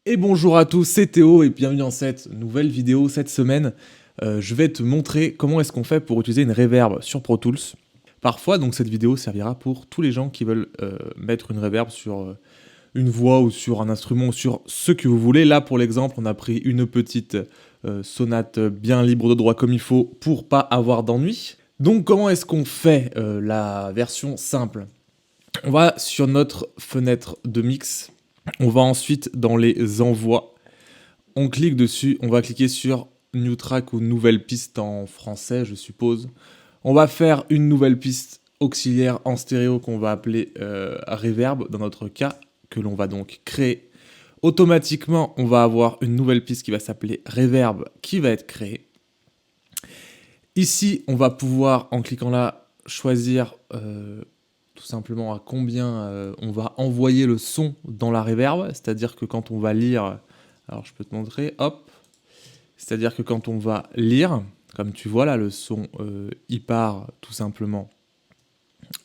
Et bonjour à tous, c'est Théo et bienvenue dans cette nouvelle vidéo. Cette semaine, je vais te montrer comment est-ce qu'on fait pour utiliser une reverb sur Pro Tools. Parfois, donc cette vidéo servira pour tous les gens qui veulent mettre une reverb sur une voix ou sur un instrument ou sur ce que vous voulez. Là, pour l'exemple, on a pris une petite sonate bien libre de droit comme il faut pour pas avoir d'ennui. Donc, comment est-ce qu'on fait la version simple? On va sur notre fenêtre de mix. On va ensuite dans les envois. On clique dessus, on va cliquer sur New Track ou nouvelle piste en français, je suppose. On va faire une nouvelle piste auxiliaire en stéréo qu'on va appeler Reverb dans notre cas, que l'on va donc créer. Automatiquement, on va avoir une nouvelle piste qui va s'appeler Reverb qui va être créée. Ici, on va pouvoir, en cliquant là, choisir tout simplement à combien on va envoyer le son dans la reverb, c'est-à-dire que quand on va lire, alors je peux te montrer, hop, c'est-à-dire que quand on va lire, comme tu vois là, le son il part tout simplement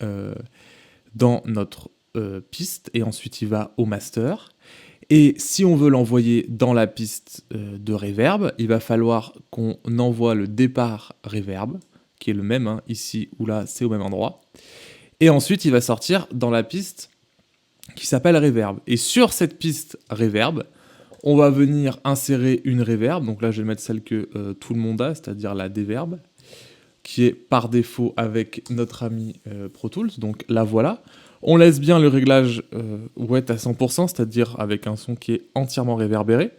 dans notre piste et ensuite il va au master. Et si on veut l'envoyer dans la piste de reverb, il va falloir qu'on envoie le départ reverb, qui est le même, hein, ici ou là, c'est au même endroit. Et ensuite, il va sortir dans la piste qui s'appelle Reverb. Et sur cette piste Reverb, on va venir insérer une reverb. Donc là, je vais mettre celle que tout le monde a, c'est-à-dire la Deverb, qui est par défaut avec notre ami Pro Tools. Donc la voilà. On laisse bien le réglage wet à 100%, c'est-à-dire avec un son qui est entièrement réverbéré.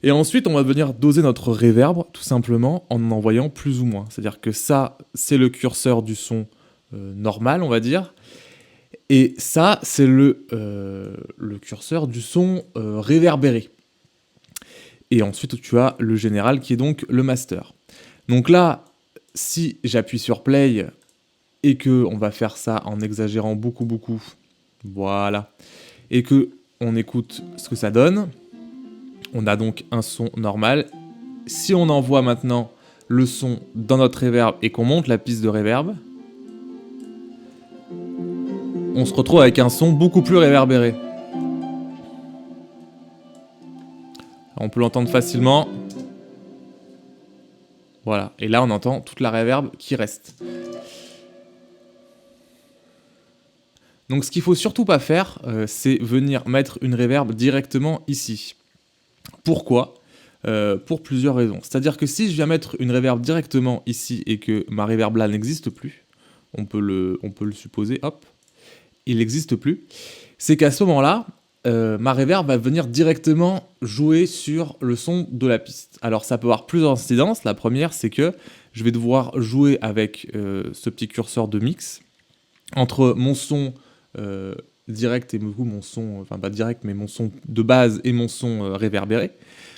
Et ensuite, on va venir doser notre reverb, tout simplement, en envoyant plus ou moins. C'est-à-dire que ça, c'est le curseur du son normal, on va dire. Et ça, c'est le curseur du son réverbéré. Et ensuite, tu as le général qui est donc le master. Donc là, si j'appuie sur play et que on va faire ça en exagérant beaucoup, voilà, et que on écoute ce que ça donne, on a donc un son normal. Si on envoie maintenant le son dans notre reverb et qu'on monte la piste de reverb, on se retrouve avec un son beaucoup plus réverbéré. On peut l'entendre facilement. Voilà, et là on entend toute la reverb qui reste. Donc ce qu'il faut surtout pas faire, c'est venir mettre une reverb directement ici. Pourquoi ? Pour plusieurs raisons. C'est-à-dire que si je viens mettre une reverb directement ici et que ma reverb là n'existe plus, on peut le supposer, hop, il n'existe plus, c'est qu'à ce moment-là, ma reverb va venir directement jouer sur le son de la piste. Alors ça peut avoir plusieurs incidences. La première, c'est que je vais devoir jouer avec ce petit curseur de mix entre mon son direct et mon son, enfin pas direct, mais mon son de base et mon son réverbéré.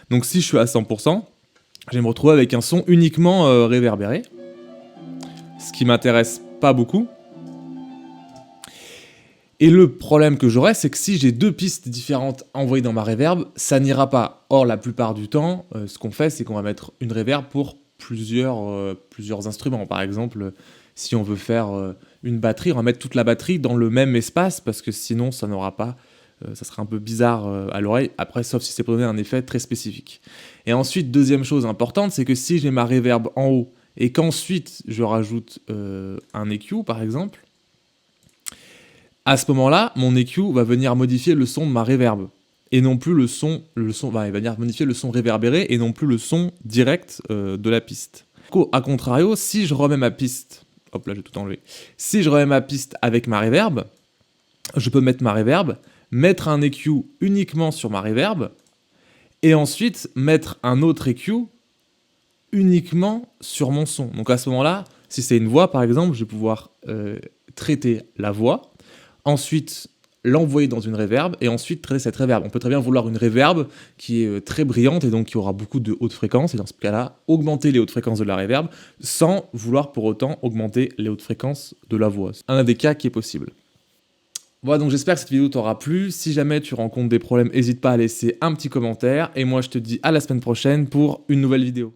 Donc si je suis à 100%, je vais me retrouver avec un son uniquement réverbéré, ce qui m'intéresse pas beaucoup. Et le problème que j'aurai, c'est que si j'ai deux pistes différentes envoyées dans ma reverb, ça n'ira pas. Or, la plupart du temps, ce qu'on fait, c'est qu'on va mettre une reverb pour plusieurs instruments. Par exemple, si on veut faire une batterie, on va mettre toute la batterie dans le même espace, parce que sinon, ça n'aura pas... ça sera un peu bizarre à l'oreille, après, sauf si c'est pour donner un effet très spécifique. Et ensuite, deuxième chose importante, c'est que si j'ai ma reverb en haut, et qu'ensuite, je rajoute un EQ, par exemple, à ce moment-là, mon EQ va venir modifier le son de ma reverb. Et non plus il va venir modifier le son réverbéré et non plus le son direct de la piste. A contrario, si je remets ma piste, hop là j'ai tout enlevé, si je remets ma piste avec ma reverb, je peux mettre ma reverb, mettre un EQ uniquement sur ma reverb, et ensuite mettre un autre EQ uniquement sur mon son. Donc à ce moment-là, si c'est une voix par exemple, je vais pouvoir traiter la voix, ensuite l'envoyer dans une reverb et ensuite traiter cette reverb. On peut très bien vouloir une reverb qui est très brillante et donc qui aura beaucoup de hautes fréquences, et dans ce cas-là, augmenter les hautes fréquences de la reverb sans vouloir pour autant augmenter les hautes fréquences de la voix. Un des cas qui est possible. Voilà, donc j'espère que cette vidéo t'aura plu. Si jamais tu rencontres des problèmes, n'hésite pas à laisser un petit commentaire et moi je te dis à la semaine prochaine pour une nouvelle vidéo.